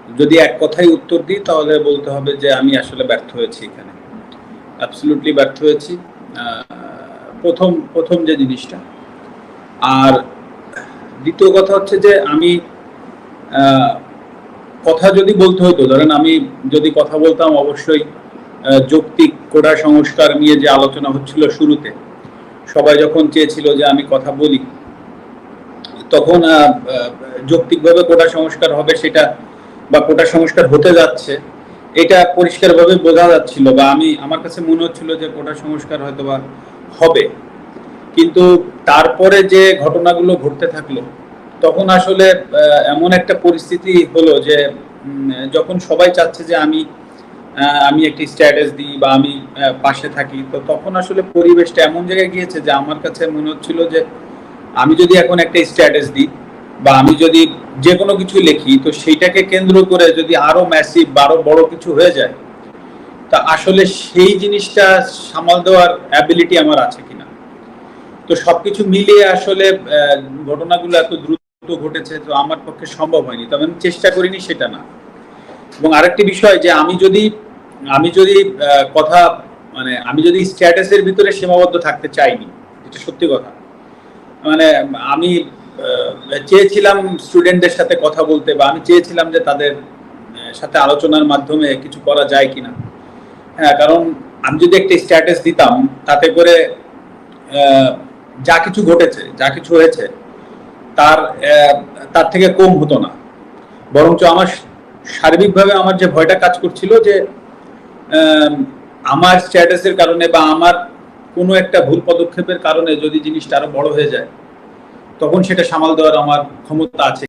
যদি এক কথায় উত্তর দিই তাহলে বলতে হবে যে আমি আসলে ব্যর্থ হয়েছি এখানে। অ্যাবসলিউটলি ব্যর্থ হয়েছি। আ ১ম যে জিনিসটা। আর দ্বিতীয় কথা হচ্ছে যে আমি আ কথা যদি বলতে হতো, ধরেন আমি যদি কথা বলতাম অবশ্যই যৌক্তিক কোটা সংস্কার নিয়ে যে আলোচনা হচ্ছিল শুরুতে, সবাই যখন চেয়েছিল যে আমি কথা বলি, তখন যৌক্তিকভাবে কোটা সংস্কার হবে সেটা বা কোটা সংস্কার হতে যাচ্ছে এটা পরিষ্কারভাবে বোঝা যাচ্ছিল, বা আমার কাছে মনে হচ্ছিল যে কোটা সংস্কার হয়তোবা হবে। কিন্তু তারপরে যে ঘটনাগুলো ঘটতে থাকলো, তখন আসলে এমন একটা পরিস্থিতি হলো যে যখন সবাই চাচ্ছে যে আমি একটি স্ট্যাটাস দিই বা আমি পাশে থাকি, তো তখন আসলে পরিবেশটা এমন জায়গায় গিয়েছে যে আমার কাছে মনে হচ্ছিল যে আমি যদি এখন একটা স্ট্যাটাস দিই বা আমি যদি যে কোনো কিছু লিখি, তো সেইটাকে কেন্দ্র করে যদি আরো ম্যাসিভ বা আরো বড় কিছু হয়ে যায়, তা আসলে সেই জিনিসটা সামাল দেওয়ার অ্যাবিলিটি আমার আছে কিনা। তো সবকিছু মিলিয়ে আসলে ঘটনাগুলো এত দ্রুত ঘটেছে, তো আমার পক্ষে সম্ভব হয়নি, তবে আমি চেষ্টা করিনি সেটা না। এবং আরেকটি বিষয় যে আমি যদি কথা মানে আমি যদি স্ট্যাটাসের ভিতরে সীমাবদ্ধ থাকতে চাইনি, এটা সত্যি কথা। মানে আমি চেয়েছিলাম স্টুডেন্টদের সাথে কথা বলতে, বা আমি চেয়েছিলাম যে তাদের সাথে আলোচনার মাধ্যমে কিছু করা যায় কিনা। হ্যাঁ, কারণ আমি যদি একটা স্ট্যাটাস দিতাম, তাতে করে যা কিছু ঘটেছে, যা কিছু হয়েছে, তার তার থেকে কম হতো না। বরঞ্চ আমার সার্বিকভাবে আমার যে ভয়টা কাজ করছিল যে আমার স্ট্যাটাসের কারণে বা আমার কোনো একটা ভুল পদক্ষেপের কারণে যদি জিনিসটা আরো বড় হয়ে যায়, তখন সেটা সামাল দেওয়ার আমার ক্ষমতা আছে